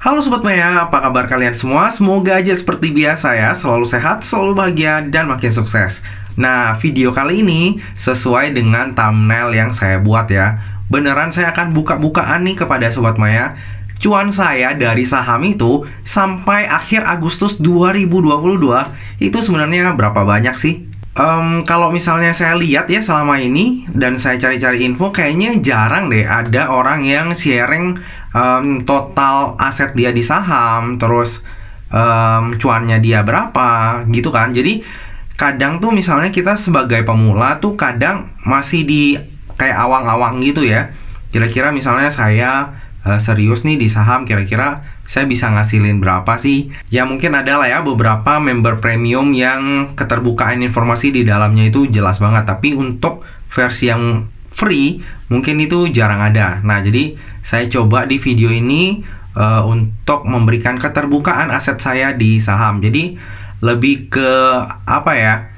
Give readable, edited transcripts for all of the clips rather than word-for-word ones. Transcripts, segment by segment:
Halo Sobat Maya, apa kabar kalian semua? Semoga aja seperti biasa ya, selalu sehat, selalu bahagia, dan makin sukses. Nah, video kali ini sesuai dengan thumbnail yang saya buat ya. Beneran saya akan buka-bukaan nih kepada Sobat Maya. Cuan saya dari saham itu sampai akhir Agustus 2022 itu sebenarnya berapa banyak sih? Kalau misalnya saya lihat ya selama ini dan saya cari-cari info, kayaknya jarang deh ada orang yang sharing total aset dia di saham, terus cuannya dia berapa gitu kan. Jadi kadang tuh misalnya kita sebagai pemula tuh kadang masih di kayak awang-awang gitu ya. Kira-kira misalnya saya serius nih di saham, kira-kira saya bisa ngasilin berapa sih? Ya mungkin ada lah ya beberapa member premium yang keterbukaan informasi di dalamnya itu jelas banget. Tapi untuk versi yang free mungkin itu jarang ada. Nah jadi saya coba di video ini untuk memberikan keterbukaan aset saya di saham. Jadi lebih ke apa ya?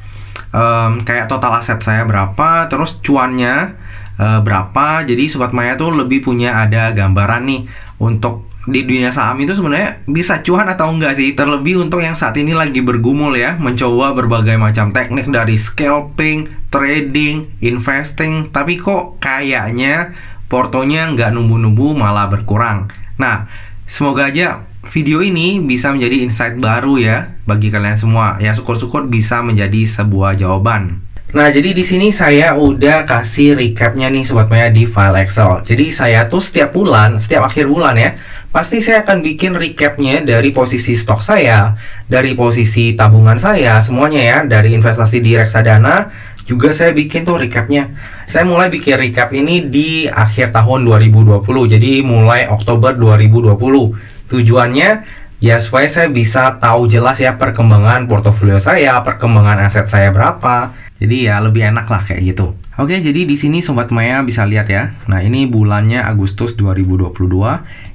Kayak total aset saya berapa, terus cuannya berapa. Jadi Sobat Maya tuh lebih punya ada gambaran nih untuk di dunia saham itu sebenarnya bisa cuan atau enggak sih. Terlebih untuk yang saat ini lagi bergumul ya, mencoba berbagai macam teknik dari scalping, trading, investing, tapi kok kayaknya portonya nggak numbu-numbu malah berkurang. Nah, semoga aja video ini bisa menjadi insight baru ya bagi kalian semua. Ya syukur-syukur bisa menjadi sebuah jawaban. Nah, jadi di sini saya udah kasih recapnya nih Sobat Maya di file Excel. Jadi saya tuh setiap bulan, setiap akhir bulan ya, pasti saya akan bikin recapnya dari posisi stok saya, dari posisi tabungan saya, semuanya ya, dari investasi di reksadana, juga saya bikin tuh recapnya. Saya mulai bikin recap ini di akhir tahun 2020, jadi mulai Oktober 2020. Tujuannya ya supaya saya bisa tahu jelas ya perkembangan portofolio saya, perkembangan aset saya berapa. Jadi ya lebih enak lah kayak gitu. Oke, jadi di sini Sobat Maya bisa lihat ya. Nah, ini bulannya Agustus 2022.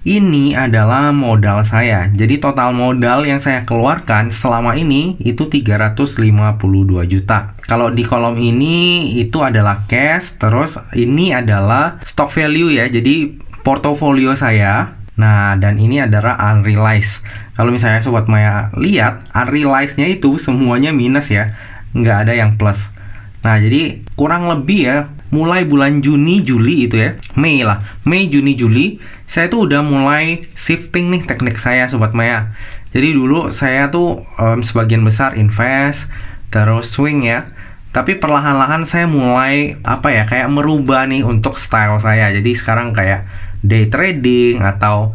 Ini adalah modal saya. Jadi total modal yang saya keluarkan selama ini itu 352 juta. Kalau di kolom ini itu adalah cash, terus ini adalah stock value ya. Jadi portofolio saya. Nah, dan ini adalah unrealized. Kalau misalnya Sobat Maya lihat, unrealized-nya itu semuanya minus ya. Nggak ada yang plus. Nah, jadi kurang lebih ya, mulai bulan Juni, Juli itu ya, Mei lah, Mei, Juni, Juli, saya tuh udah mulai shifting nih teknik saya Sobat Maya. Jadi dulu saya tuh sebagian besar invest, terus swing ya. Tapi perlahan-lahan saya mulai apa ya, kayak merubah nih untuk style saya. Jadi sekarang kayak day trading atau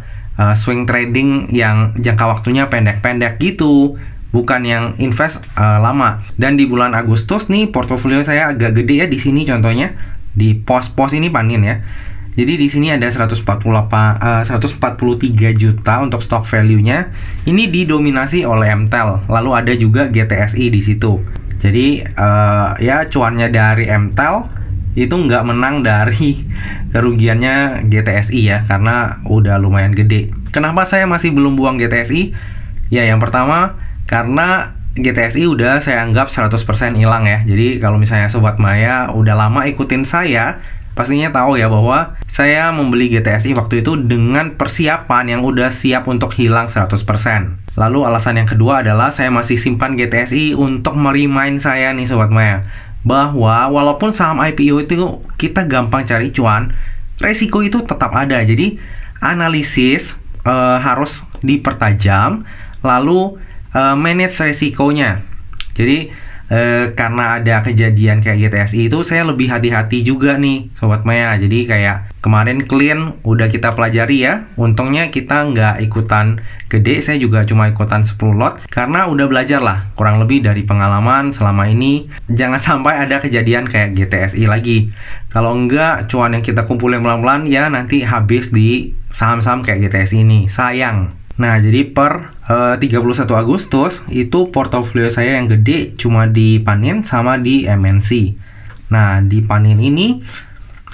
swing trading yang jangka waktunya pendek-pendek gitu. Bukan yang invest lama. Dan di bulan Agustus nih portofolio saya agak gede ya di sini contohnya di pos-pos ini panin ya. Jadi di sini ada 143 juta untuk stock value-nya. Ini didominasi oleh MTEL. Lalu ada juga GTSI di situ. Jadi ya cuannya dari MTEL itu nggak menang dari kerugiannya GTSI ya, karena udah lumayan gede. Kenapa saya masih belum buang GTSI? Ya yang pertama karena GTSI udah saya anggap 100% hilang ya. Jadi kalau misalnya Sobat Maya udah lama ikutin saya, pastinya tahu ya bahwa saya membeli GTSI waktu itu dengan persiapan yang udah siap untuk hilang 100%. Lalu alasan yang kedua adalah saya masih simpan GTSI untuk merimain saya nih Sobat Maya, bahwa walaupun saham IPO itu kita gampang cari cuan, resiko itu tetap ada. Jadi analisis harus dipertajam, lalu manage resikonya. Jadi karena ada kejadian kayak GTSI itu, saya lebih hati-hati juga nih Sobat Maya. Jadi kayak kemarin clean udah kita pelajari ya. Untungnya kita nggak ikutan gede, saya juga cuma ikutan 10 lot karena udah belajar lah kurang lebih dari pengalaman selama ini. Jangan sampai ada kejadian kayak GTSI lagi. Kalau enggak, cuan yang kita kumpulin pelan-pelan ya nanti habis di saham-saham kayak GTSI ini. Sayang. Nah, jadi per 31 Agustus itu portofolio saya yang gede cuma di Panin sama di MNC. Nah, di Panin ini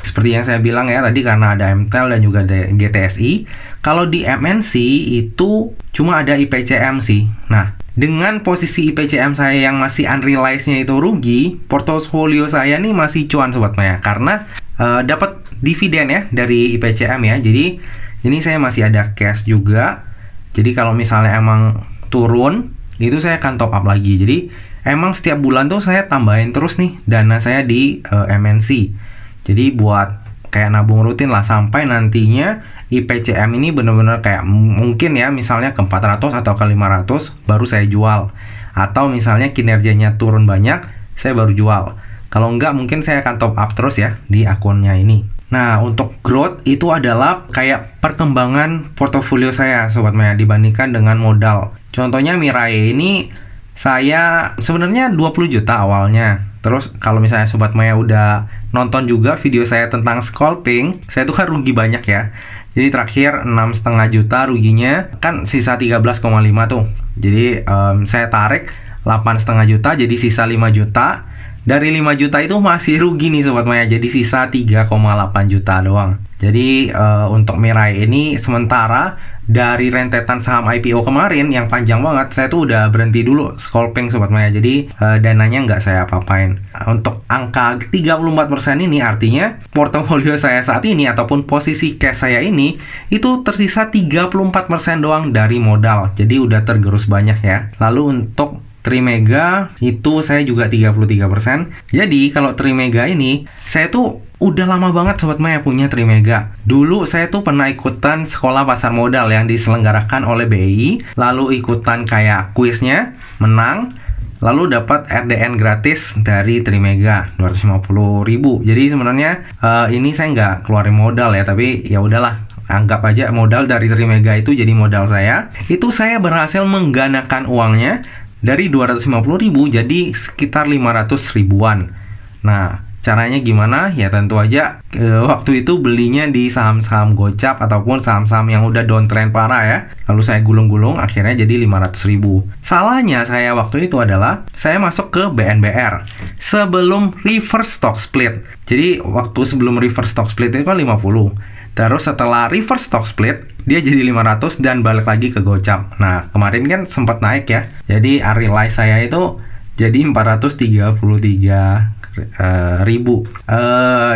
seperti yang saya bilang ya tadi, karena ada MTEL dan juga ada GTSI. Kalau di MNC itu cuma ada IPCM sih. Nah, dengan posisi IPCM saya yang masih unrealized-nya itu rugi, portofolio saya nih masih cuan Sobat Maya karena dapat dividen ya dari IPCM ya. Jadi ini saya masih ada cash juga. Jadi kalau misalnya emang turun, itu saya akan top up lagi. Jadi emang setiap bulan tuh saya tambahin terus nih dana saya di MNC. Jadi buat kayak nabung rutin lah sampai nantinya IPCM ini bener-bener kayak mungkin ya misalnya ke 400 atau ke 500 baru saya jual. Atau misalnya kinerjanya turun banyak, saya baru jual. Kalau enggak mungkin saya akan top up terus ya di akunnya ini. Nah, untuk growth itu adalah kayak perkembangan portofolio saya Sobat Maya dibandingkan dengan modal. Contohnya Mirai ini saya sebenarnya 20 juta awalnya. Terus kalau misalnya Sobat Maya udah nonton juga video saya tentang scalping, saya tuh kan rugi banyak ya. Jadi terakhir 6,5 juta ruginya, kan sisa 13,5 tuh. Jadi saya tarik 8,5 juta jadi sisa 5 juta. Dari 5 juta itu masih rugi nih Sobat Maya, jadi sisa 3,8 juta doang. Jadi untuk Mirai ini sementara dari rentetan saham IPO kemarin yang panjang banget, saya tuh udah berhenti dulu scalping Sobat Maya. Jadi dananya nggak saya apa-apain. Untuk angka 34% ini artinya portofolio saya saat ini ataupun posisi cash saya ini itu tersisa 34% doang dari modal. Jadi udah tergerus banyak ya. Lalu untuk Trimega itu saya juga 33%. Jadi kalau Trimega ini saya tuh udah lama banget Sobat Maya punya Trimega. Dulu saya tuh pernah ikutan sekolah pasar modal yang diselenggarakan oleh BI, lalu ikutan kayak kuisnya, menang, lalu dapat RDN gratis dari Trimega 250.000. Jadi sebenarnya ini saya nggak keluarin modal ya, tapi ya udahlah. Anggap aja modal dari Trimega itu jadi modal saya. Itu saya berhasil menggandakan uangnya dari 250.000 jadi sekitar 500 ribuan. Nah, caranya gimana? Ya tentu aja waktu itu belinya di saham-saham gocap ataupun saham-saham yang udah downtrend parah ya. Lalu saya gulung-gulung akhirnya jadi 500.000. Salahnya saya waktu itu adalah saya masuk ke BNBR sebelum reverse stock split. Jadi waktu sebelum reverse stock split itu kan 50. Terus setelah reverse stock split, dia jadi 500 dan balik lagi ke gocap. Nah, kemarin kan sempat naik ya. Jadi realize saya itu jadi 433.000.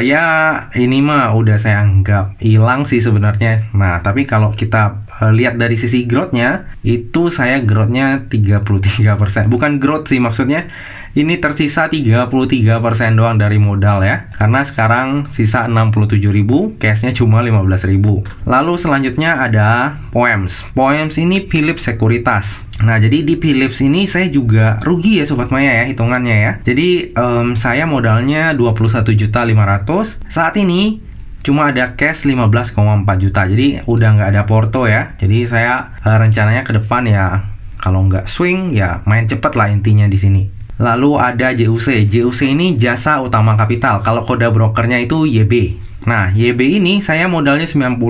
Ya ini mah udah saya anggap hilang sih sebenarnya. Nah, tapi kalau kita lihat dari sisi growth-nya, itu saya growth-nya 33%. Bukan growth sih maksudnya. Ini tersisa 33% doang dari modal ya. Karena sekarang sisa 67.000, cash-nya cuma 15.000. Lalu selanjutnya ada Poems. Poems ini Philips Sekuritas. Nah, jadi di Philips ini saya juga rugi ya Sobat Maya ya hitungannya ya. Jadi saya modalnya 21.500.000. Saat ini cuma ada cash 15,4 juta. Jadi udah nggak ada porto ya. Jadi saya rencananya ke depan ya kalau nggak swing ya main cepet lah intinya di sini. Lalu ada JUC. JUC ini Jasa Utama Kapital. Kalau kode brokernya itu YB. Nah, YB ini saya modalnya 90,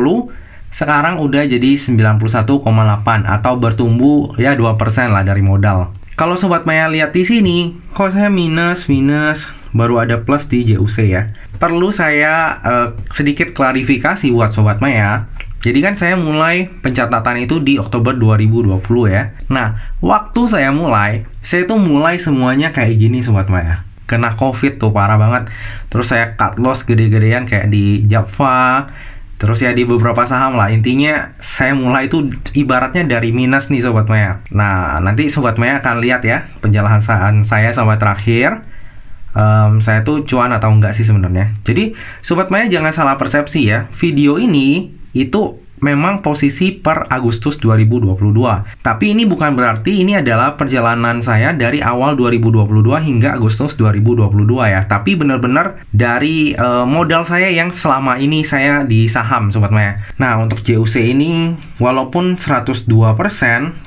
sekarang udah jadi 91,8 atau bertumbuh ya 2% lah dari modal. Kalau Sobat Maya lihat di sini, kok saya minus, baru ada plus di JUC ya. Perlu saya sedikit klarifikasi buat Sobat Maya. Jadi kan saya mulai pencatatan itu di Oktober 2020 ya. Nah, waktu saya tuh mulai semuanya kayak gini Sobat Maya. Kena COVID tuh parah banget. Terus saya cut loss gede-gedean kayak di Java. Terus ya di beberapa saham lah. Intinya saya mulai itu ibaratnya dari minus nih Sobat Maya. Nah, nanti Sobat Maya akan lihat ya penjelasan saya sampai terakhir. Saya tuh cuan atau enggak sih sebenarnya. Jadi Sobat Maya jangan salah persepsi ya. Video ini itu memang posisi per Agustus 2022. Tapi ini bukan berarti ini adalah perjalanan saya dari awal 2022 hingga Agustus 2022 ya. Tapi benar-benar dari modal saya yang selama ini saya di saham Sobat Maya. Nah, untuk JUC ini walaupun 102%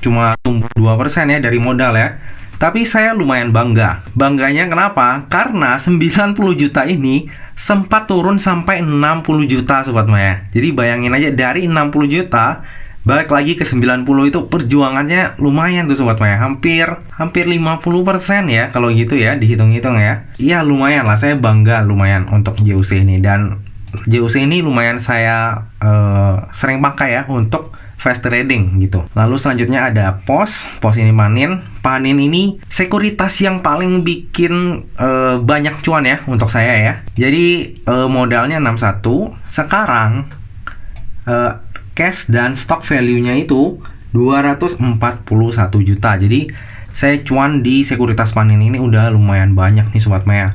cuma tumbuh 2% ya dari modal ya. Tapi saya lumayan bangga. Bangganya kenapa? Karena 90 juta ini sempat turun sampai 60 juta Sobat Maya. Jadi bayangin aja dari 60 juta balik lagi ke 90 itu perjuangannya lumayan tuh Sobat Maya. Hampir 50% ya kalau gitu ya dihitung-hitung ya. Iya lumayan lah, saya bangga lumayan untuk JUC ini. Dan JUC ini lumayan saya sering pakai ya untuk fast trading gitu. Lalu selanjutnya ada POS ini Panin ini sekuritas yang paling bikin banyak cuan ya untuk saya ya. Jadi modalnya 61, sekarang cash dan stock value-nya itu 241 juta. Jadi saya cuan di sekuritas panin ini udah lumayan banyak nih Sobat Maya.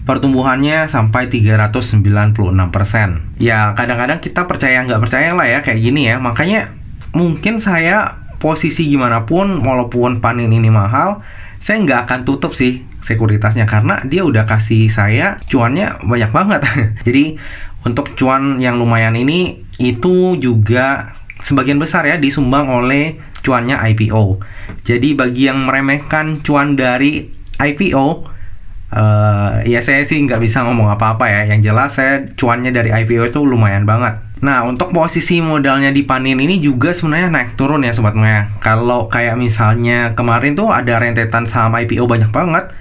Pertumbuhannya sampai 396%. Ya kadang-kadang kita percaya nggak percaya lah ya kayak gini ya. Makanya mungkin saya posisi gimana pun, walaupun panin ini mahal, saya nggak akan tutup sih sekuritasnya karena dia udah kasih saya cuannya banyak banget. Jadi untuk cuan yang lumayan ini itu juga sebagian besar ya disumbang oleh cuannya IPO. Jadi bagi yang meremehkan cuan dari IPO, ya saya sih nggak bisa ngomong apa-apa ya. Yang jelas saya cuannya dari IPO itu lumayan banget. Nah untuk posisi modalnya di panin ini juga sebenarnya naik turun ya Sobat Maya. Kalau kayak misalnya kemarin tuh ada rentetan saham IPO banyak banget.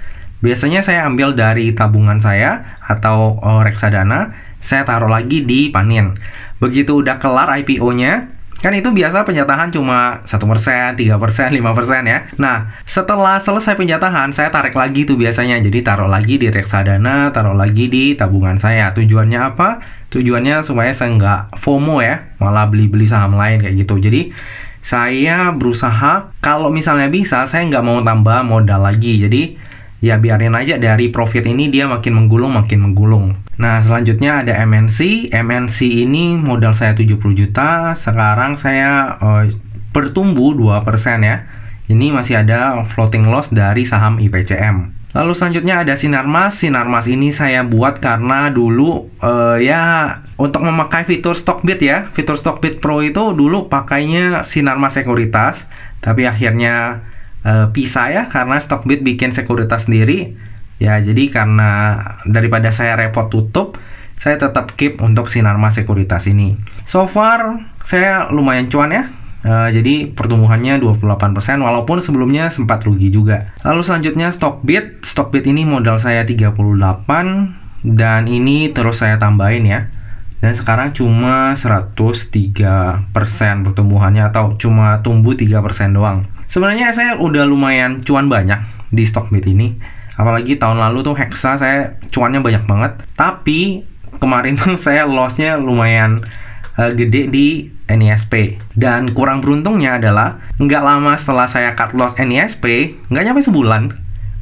Biasanya saya ambil dari tabungan saya atau reksadana, saya taruh lagi di panin. Begitu udah kelar IPO-nya, kan itu biasa penjatahan cuma 1%, 3%, 5% ya. Nah, setelah selesai penjatahan, saya tarik lagi tuh biasanya. Jadi taruh lagi di reksadana, taruh lagi di tabungan saya. Tujuannya apa? Tujuannya supaya saya nggak FOMO ya, malah beli-beli saham lain kayak gitu. Jadi, saya berusaha, kalau misalnya bisa, saya nggak mau tambah modal lagi. Jadi, ya biarin aja dari profit ini dia makin menggulung. Nah selanjutnya ada MNC. MNC ini modal saya 70 juta. Sekarang saya bertumbuh 2% ya. Ini masih ada floating loss dari saham IPCM. Lalu selanjutnya ada Sinarmas. Sinarmas ini saya buat karena dulu ya untuk memakai fitur Stockbit ya. Fitur Stockbit Pro itu dulu pakainya Sinarmas Sekuritas, tapi akhirnya pisah ya karena Stockbit bikin sekuritas sendiri. Ya jadi karena daripada saya repot tutup, saya tetap keep untuk Sinarmas Sekuritas ini. So far saya lumayan cuan ya. Jadi pertumbuhannya 28% walaupun sebelumnya sempat rugi juga. Lalu selanjutnya Stockbit. Stockbit ini modal saya 38 dan ini terus saya tambahin ya. Dan sekarang cuma 103% pertumbuhannya atau cuma tumbuh 3% doang. Sebenarnya saya udah lumayan cuan banyak di Stockbit ini. Apalagi tahun lalu tuh Hexa saya cuannya banyak banget. Tapi kemarin tuh saya lossnya lumayan gede di NISP. Dan kurang beruntungnya adalah nggak lama setelah saya cut loss NISP, nggak nyampe sebulan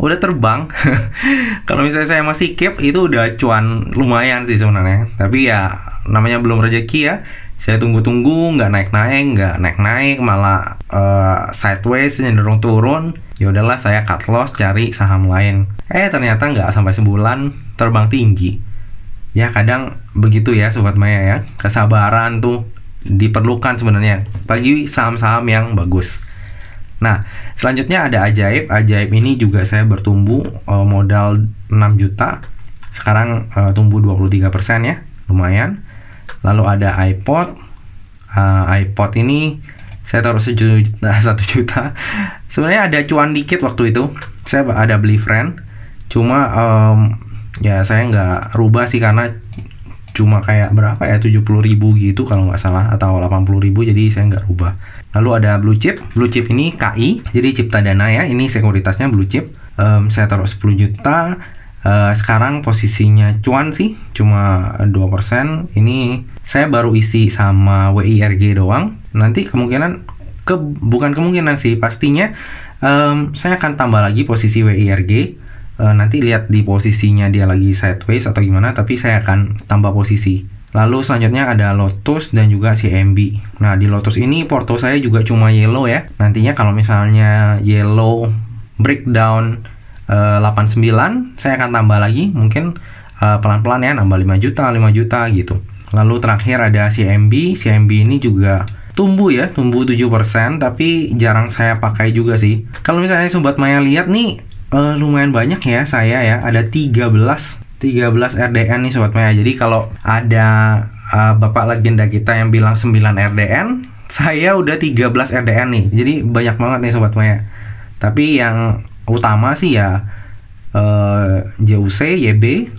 udah terbang. Kalau misalnya saya masih keep itu udah cuan lumayan sih sebenarnya. Tapi ya namanya belum rezeki ya. Saya tunggu-tunggu nggak naik-naik, malah sideways cenderung turun. Ya udahlah saya cut loss cari saham lain. Ternyata nggak sampai sebulan terbang tinggi. Ya kadang begitu ya Sobat Maya ya. Kesabaran tuh diperlukan sebenarnya bagi saham-saham yang bagus. Nah, selanjutnya ada Ajaib. Ajaib ini juga saya bertumbuh modal 6 juta. Sekarang tumbuh 23% ya, lumayan. Lalu ada iPod. iPod ini saya taruh 1 juta. Sebenarnya ada cuan dikit waktu itu. Saya ada beli friend. Cuma ya saya nggak rubah sih karena cuma kayak berapa ya 70.000 gitu kalau nggak salah atau 80.000, jadi saya nggak rubah. Lalu ada Blue Chip ini KI, jadi Cipta Dana ya, ini sekuritasnya Blue Chip. Saya taruh 10 juta. Sekarang posisinya cuan sih cuma 2%. Ini saya baru isi sama WIRG doang. Nanti bukan kemungkinan sih, pastinya saya akan tambah lagi posisi WIRG. Nanti lihat di posisinya dia lagi sideways atau gimana, tapi saya akan tambah posisi. Lalu selanjutnya ada Lotus dan juga CMB. Nah di Lotus ini porto saya juga cuma yellow ya. Nantinya kalau misalnya yellow breakdown 89, saya akan tambah lagi mungkin pelan-pelan ya, nambah 5 juta gitu. Lalu terakhir ada CMB. CMB ini juga tumbuh 7%, tapi jarang saya pakai juga sih. Kalau misalnya Sobat Maya lihat nih, lumayan banyak ya saya ya, ada 13 RDN nih Sobat Maya. Jadi kalau ada bapak legenda kita yang bilang 9 RDN, saya udah 13 RDN nih. Jadi banyak banget nih Sobat Maya. Tapi yang utama sih ya JUC, YB,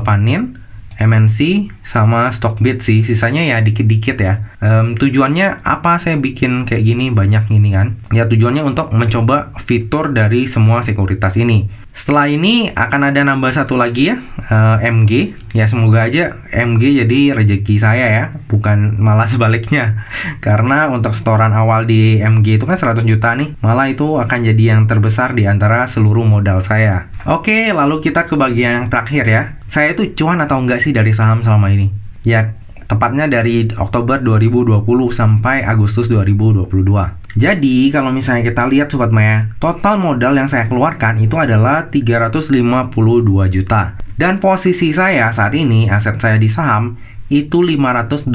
Panin, MNC sama Stockbit sih, sisanya ya dikit-dikit ya. Tujuannya apa saya bikin kayak gini banyak ini kan? Ya tujuannya untuk mencoba fitur dari semua sekuritas ini. Setelah ini akan ada nambah satu lagi ya, MG. Ya semoga aja MG jadi rezeki saya ya, bukan malah sebaliknya. Karena untuk setoran awal di MG itu kan 100 juta nih, malah itu akan jadi yang terbesar di antara seluruh modal saya. Oke, lalu kita ke bagian yang terakhir ya. Saya itu cuan atau enggak sih dari saham selama ini? Ya, tepatnya dari Oktober 2020 sampai Agustus 2022. Jadi, kalau misalnya kita lihat Sobat Maya, total modal yang saya keluarkan itu adalah 352 juta. Dan posisi saya saat ini, aset saya di saham, itu 529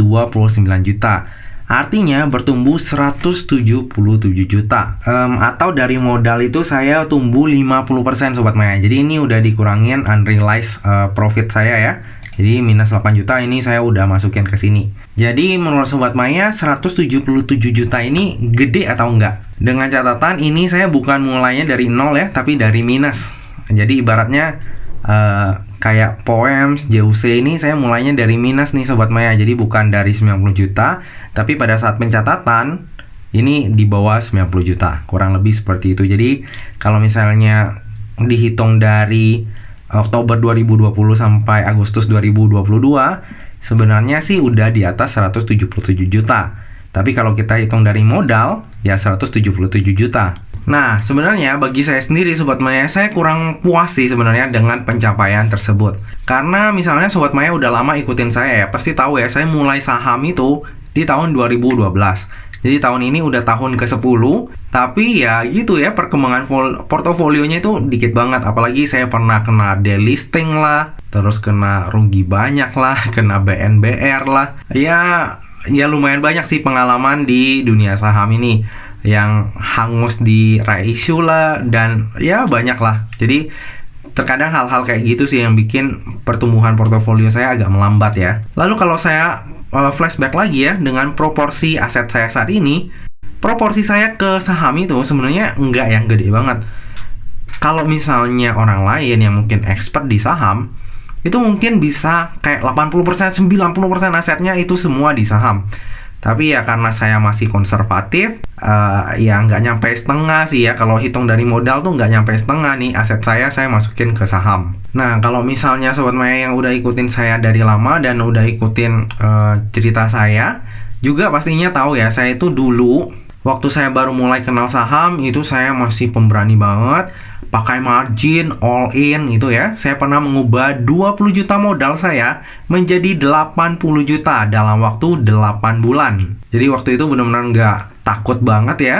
juta. Artinya bertumbuh 177 juta. Atau dari modal itu saya tumbuh 50% Sobat Maya. Jadi ini udah dikurangin unrealized profit saya ya. Jadi minus 8 juta ini saya udah masukin ke sini. Jadi menurut Sobat Maya 177 juta ini gede atau enggak? Dengan catatan ini saya bukan mulainya dari nol ya, tapi dari minus. Jadi ibaratnya kayak Poems, JUC ini saya mulainya dari minus nih Sobat Maya. Jadi bukan dari 90 juta, tapi pada saat pencatatan ini di bawah 90 juta. Kurang lebih seperti itu. Jadi kalau misalnya dihitung dari Oktober 2020 sampai Agustus 2022 sebenarnya sih udah di atas 177 juta. Tapi kalau kita hitung dari modal ya 177 juta. Nah, sebenarnya bagi saya sendiri Sobat Maya, saya kurang puas sih sebenarnya dengan pencapaian tersebut. Karena misalnya Sobat Maya udah lama ikutin saya ya, pasti tahu ya saya mulai saham itu di tahun 2012. Jadi tahun ini udah tahun ke-10, tapi ya gitu ya, perkembangan portofolionya itu dikit banget. Apalagi saya pernah kena delisting lah, terus kena rugi banyak lah, kena BNBR lah. Ya lumayan banyak sih pengalaman di dunia saham ini, yang hangus di reissue lah, dan ya banyak lah. Jadi terkadang hal-hal kayak gitu sih yang bikin pertumbuhan portofolio saya agak melambat ya. Lalu kalau saya flashback lagi ya, dengan proporsi aset saya saat ini, proporsi saya ke saham itu sebenarnya enggak yang gede banget. Kalau misalnya orang lain yang mungkin expert di saham, itu mungkin bisa kayak 80%, 90% asetnya itu semua di saham. Tapi ya karena saya masih konservatif, ya nggak nyampe setengah sih ya. Kalau hitung dari modal tuh nggak nyampe setengah nih aset saya masukin ke saham. Nah, kalau misalnya Sobat Maya yang udah ikutin saya dari lama dan udah ikutin cerita saya, juga pastinya tahu ya, saya itu dulu waktu saya baru mulai kenal saham itu saya masih pemberani banget, pakai margin all in itu ya. Saya pernah mengubah 20 juta modal saya menjadi 80 juta dalam waktu 8 bulan. Jadi waktu itu benar-benar nggak takut banget ya,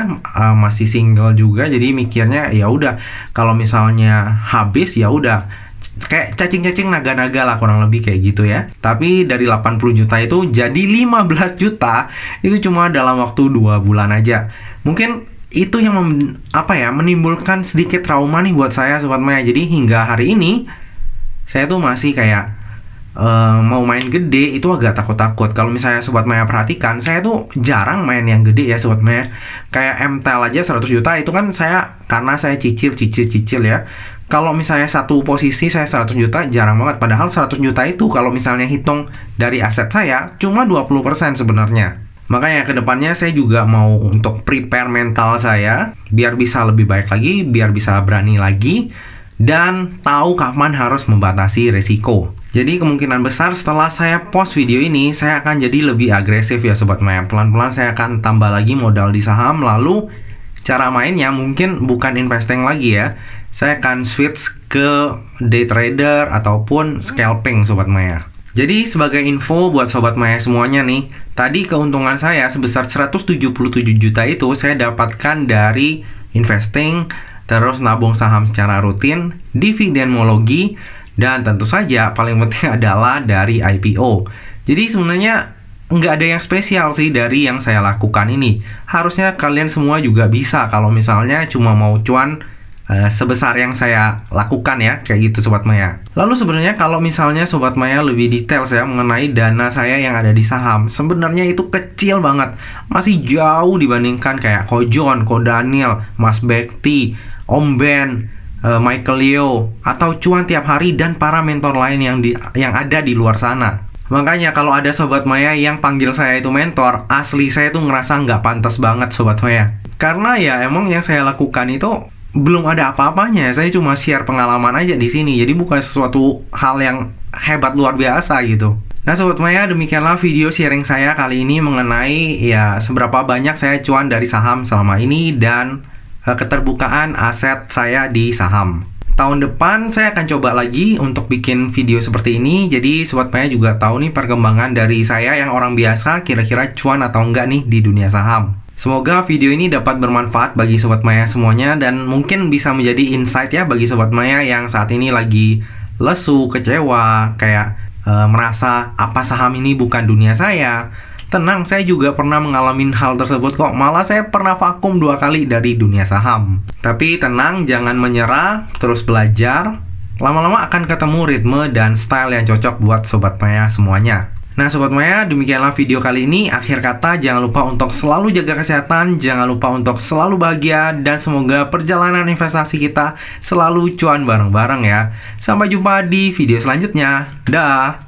masih single juga. Jadi mikirnya ya udah, kalau misalnya habis ya udah, kayak cacing-cacing naga-naga lah, kurang lebih kayak gitu ya. Tapi dari 80 juta itu jadi 15 juta itu cuma dalam waktu 2 bulan aja. Mungkin itu yang menimbulkan sedikit trauma nih buat saya Sobat Maya. Jadi hingga hari ini saya tuh masih kayak mau main gede itu agak takut-takut. Kalau misalnya Sobat Maya perhatikan, saya tuh jarang main yang gede ya Sobat Maya. Kayak MTEL aja 100 juta itu kan karena saya cicil ya. Kalau misalnya satu posisi saya 100 juta jarang banget. Padahal 100 juta itu kalau misalnya hitung dari aset saya cuma 20% sebenarnya. Makanya kedepannya saya juga mau untuk prepare mental saya biar bisa lebih baik lagi, biar bisa berani lagi, dan tahu kapan harus membatasi resiko. Jadi kemungkinan besar setelah saya post video ini, saya akan jadi lebih agresif ya Sobat Maya. Pelan-pelan saya akan tambah lagi modal di saham. Lalu cara mainnya mungkin bukan investing lagi ya. Saya akan switch ke day trader ataupun scalping Sobat Maya. Jadi sebagai info buat Sobat Maya semuanya nih, tadi keuntungan saya sebesar 177 juta itu saya dapatkan dari investing, terus nabung saham secara rutin, dividenmologi, dan tentu saja paling penting adalah dari IPO. Jadi sebenarnya nggak ada yang spesial sih dari yang saya lakukan ini. Harusnya kalian semua juga bisa kalau misalnya cuma mau cuan sebesar yang saya lakukan ya, kayak gitu Sobat Maya. Lalu sebenarnya kalau misalnya Sobat Maya lebih detail saya mengenai dana saya yang ada di saham, sebenarnya itu kecil banget, masih jauh dibandingkan kayak Ko John, Ko Daniel, Mas Bekti, Om Ben, Michael Leo, atau cuan tiap hari dan para mentor lain yang ada di luar sana. Makanya kalau ada Sobat Maya yang panggil saya itu mentor, asli saya tuh ngerasa nggak pantas banget Sobat Maya. Karena ya emang yang saya lakukan itu belum ada apa-apanya. Saya cuma share pengalaman aja di sini. Jadi bukan sesuatu hal yang hebat luar biasa gitu. Nah Sobat Maya, demikianlah video sharing saya kali ini mengenai ya seberapa banyak saya cuan dari saham selama ini dan keterbukaan aset saya di saham. Tahun depan saya akan coba lagi untuk bikin video seperti ini. Jadi Sobat Maya juga tahu nih perkembangan dari saya yang orang biasa kira-kira cuan atau enggak nih di dunia saham. Semoga video ini dapat bermanfaat bagi Sobat Maya semuanya dan mungkin bisa menjadi insight ya bagi Sobat Maya yang saat ini lagi lesu, kecewa, kayak merasa apa saham ini bukan dunia saya. Tenang, saya juga pernah mengalami hal tersebut kok. Malah saya pernah vakum 2 kali dari dunia saham. Tapi tenang, jangan menyerah, terus belajar. Lama-lama akan ketemu ritme dan style yang cocok buat Sobat Maya semuanya. Nah Sobat Maya, demikianlah video kali ini. Akhir kata, jangan lupa untuk selalu jaga kesehatan, jangan lupa untuk selalu bahagia, dan semoga perjalanan investasi kita selalu cuan bareng-bareng ya. Sampai jumpa di video selanjutnya. Dah.